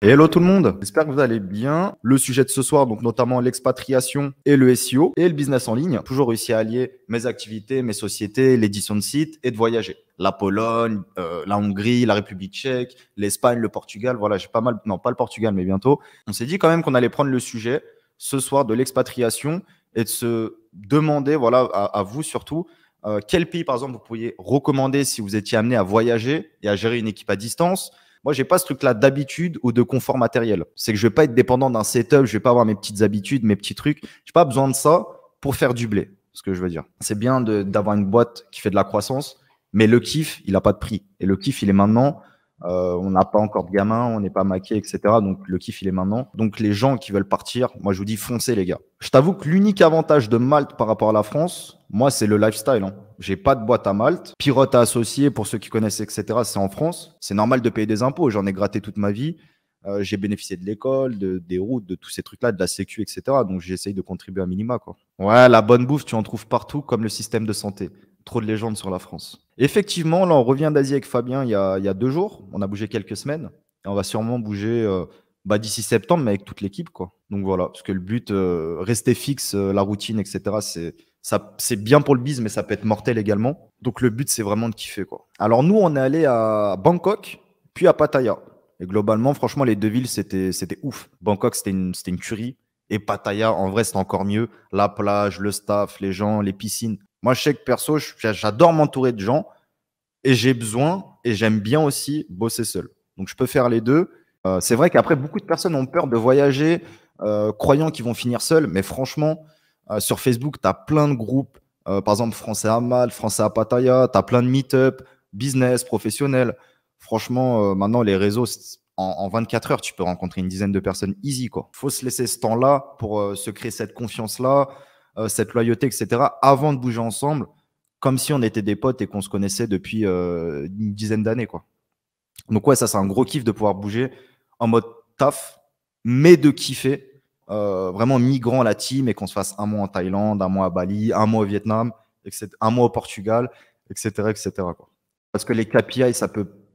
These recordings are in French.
Hello tout le monde, j'espère que vous allez bien. Le sujet de ce soir, donc notamment l'expatriation et le SEO et le business en ligne. Toujours réussi à allier mes activités, mes sociétés, l'édition de sites et de voyager. La Pologne, la Hongrie, la République tchèque, l'Espagne, le Portugal. Voilà, j'ai pas mal, non pas le Portugal, mais bientôt. On s'est dit quand même qu'on allait prendre le sujet ce soir de l'expatriation et de se demander, voilà, à vous surtout, quel pays par exemple vous pourriez recommander si vous étiez amené à voyager et à gérer une équipe à distance. Moi, j'ai pas ce truc-là d'habitude ou de confort matériel. C'est que je vais pas être dépendant d'un setup, je vais pas avoir mes petites habitudes, mes petits trucs. J'ai pas besoin de ça pour faire du blé, ce que je veux dire. C'est bien d'avoir une boîte qui fait de la croissance, mais le kiff, il a pas de prix. Et le kiff, il est maintenant. On n'a pas encore de gamin, on n'est pas maqué, etc. Donc le kiff, il est maintenant. Donc les gens qui veulent partir, moi je vous dis foncez les gars. Je t'avoue que l'unique avantage de Malte par rapport à la France, moi c'est le lifestyle. Hein. J'ai pas de boîte à Malte. Pirote à associer, pour ceux qui connaissent, etc. C'est en France. C'est normal de payer des impôts. J'en ai gratté toute ma vie. J'ai bénéficié de l'école, des routes, de tous ces trucs-là, de la sécu, etc. Donc j'essaye de contribuer à minima, quoi. Ouais, la bonne bouffe, tu en trouves partout, comme le système de santé. Trop de légendes sur la France. Effectivement, là, on revient d'Asie avec Fabien il y a 2 jours. On a bougé quelques semaines. Et on va sûrement bouger d'ici septembre, mais avec toute l'équipe, quoi. Donc voilà, parce que le but, rester fixe, la routine, etc., c'est bien pour le biz, mais ça peut être mortel également. Donc le but, c'est vraiment de kiffer, quoi. Alors nous, on est allé à Bangkok, puis à Pattaya. Et globalement, franchement, les deux villes, c'était ouf. Bangkok, c'était une tuerie. Et Pattaya, en vrai, c'était encore mieux. La plage, le staff, les gens, les piscines. Moi, je sais que perso, j'adore m'entourer de gens et j'ai besoin et j'aime bien aussi bosser seul. Donc, je peux faire les deux. C'est vrai qu'après, beaucoup de personnes ont peur de voyager, croyant qu'ils vont finir seuls. Mais franchement, sur Facebook, tu as plein de groupes. Par exemple, Français à Malte, Français à Pattaya. Tu as plein de meet-up, business, professionnel. Franchement, maintenant, les réseaux, en 24 heures, tu peux rencontrer une dizaine de personnes easy, quoi. Faut se laisser ce temps-là pour se créer cette confiance-là, cette loyauté, etc., avant de bouger ensemble, comme si on était des potes et qu'on se connaissait depuis une dizaine d'années, quoi. Donc ouais, ça, c'est un gros kiff de pouvoir bouger en mode taf, mais de kiffer, vraiment migrant à la team et qu'on se fasse un mois en Thaïlande, un mois à Bali, un mois au Vietnam, etc., un mois au Portugal, etc., etc., quoi. Parce que les KPI,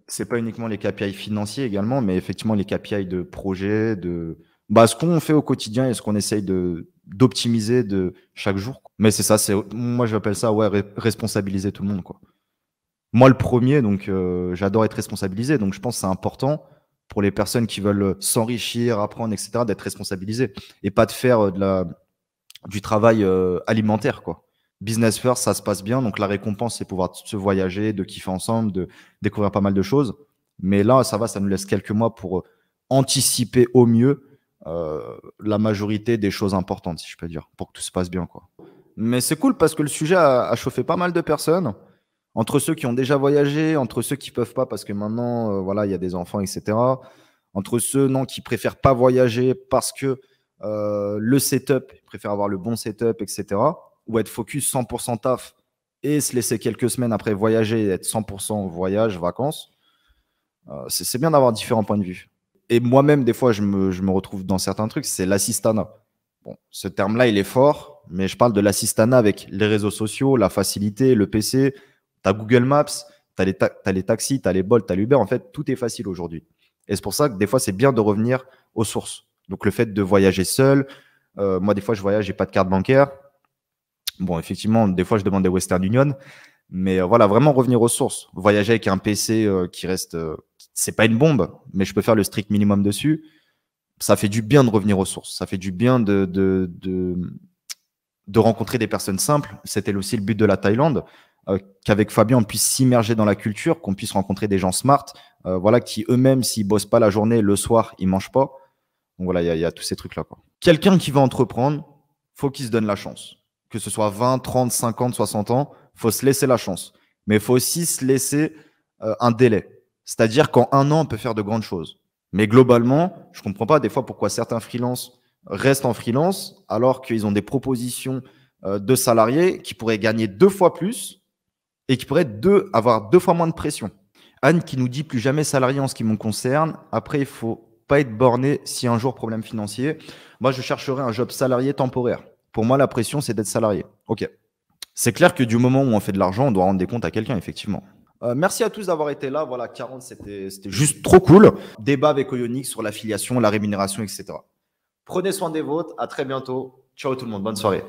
c'est pas uniquement les KPI financiers également, mais effectivement les KPI de projet, ce qu'on fait au quotidien et ce qu'on essaye d'optimiser de chaque jour. Mais c'est ça, moi j'appelle ça, ouais, responsabiliser tout le monde, quoi. Moi le premier, donc j'adore être responsabilisé, donc je pense que c'est important pour les personnes qui veulent s'enrichir, apprendre, etc., d'être responsabilisés et pas de faire du travail alimentaire, quoi. Business first, ça se passe bien. Donc, la récompense, c'est pouvoir se voyager, de kiffer ensemble, de découvrir pas mal de choses. Mais là, ça va, ça nous laisse quelques mois pour anticiper au mieux la majorité des choses importantes, si je peux dire, pour que tout se passe bien, quoi. Mais c'est cool parce que le sujet a chauffé pas mal de personnes. Entre ceux qui ont déjà voyagé, entre ceux qui peuvent pas parce que maintenant, voilà, il y a des enfants, etc. Entre ceux, non, qui préfèrent pas voyager parce que le setup, ils préfèrent avoir le bon setup, etc. Ou être focus 100% taf et se laisser quelques semaines après voyager et être 100% voyage, vacances. C'est bien d'avoir différents points de vue. Et moi-même, des fois, je me retrouve dans certains trucs, c'est l'assistanat. Bon, ce terme-là, il est fort, mais je parle de l'assistanat avec les réseaux sociaux, la facilité, le PC. Tu as Google Maps, tu as les taxis, tu as les Bolt, tu as l'Uber. En fait, tout est facile aujourd'hui. Et c'est pour ça que des fois, c'est bien de revenir aux sources. Donc, le fait de voyager seul, moi, des fois, je voyage, j'ai pas de carte bancaire. Bon, effectivement, des fois, je demande des Western Union. Mais voilà, vraiment revenir aux sources. Voyager avec un PC qui reste. C'est pas une bombe, mais je peux faire le strict minimum dessus. Ça fait du bien de revenir aux sources. Ça fait du bien de rencontrer des personnes simples. C'était aussi le but de la Thaïlande, qu'avec Fabien, on puisse s'immerger dans la culture, qu'on puisse rencontrer des gens smart, voilà, qui eux-mêmes, s'ils bossent pas la journée, le soir, ils mangent pas. Donc voilà, il y a tous ces trucs-là, quoi. Quelqu'un qui va entreprendre, faut qu'il se donne la chance. Que ce soit 20, 30, 50, 60 ans, faut se laisser la chance. Mais il faut aussi se laisser un délai. C'est-à-dire qu'en un an, on peut faire de grandes choses. Mais globalement, je comprends pas des fois pourquoi certains freelances restent en freelance alors qu'ils ont des propositions de salariés qui pourraient gagner 2 fois plus et qui pourraient avoir 2 fois moins de pression. Anne qui nous dit plus jamais salarié en ce qui me concerne. Après, il faut pas être borné si un jour problème financier. Moi, je chercherai un job salarié temporaire. Pour moi, la pression, c'est d'être salarié. Ok. C'est clair que du moment où on fait de l'argent, on doit rendre des comptes à quelqu'un, effectivement. Merci à tous d'avoir été là. Voilà, 40, c'était juste trop cool. Débat avec Oyonix sur l'affiliation, la rémunération, etc. Prenez soin des vôtres. À très bientôt. Ciao tout le monde. Bonne soirée.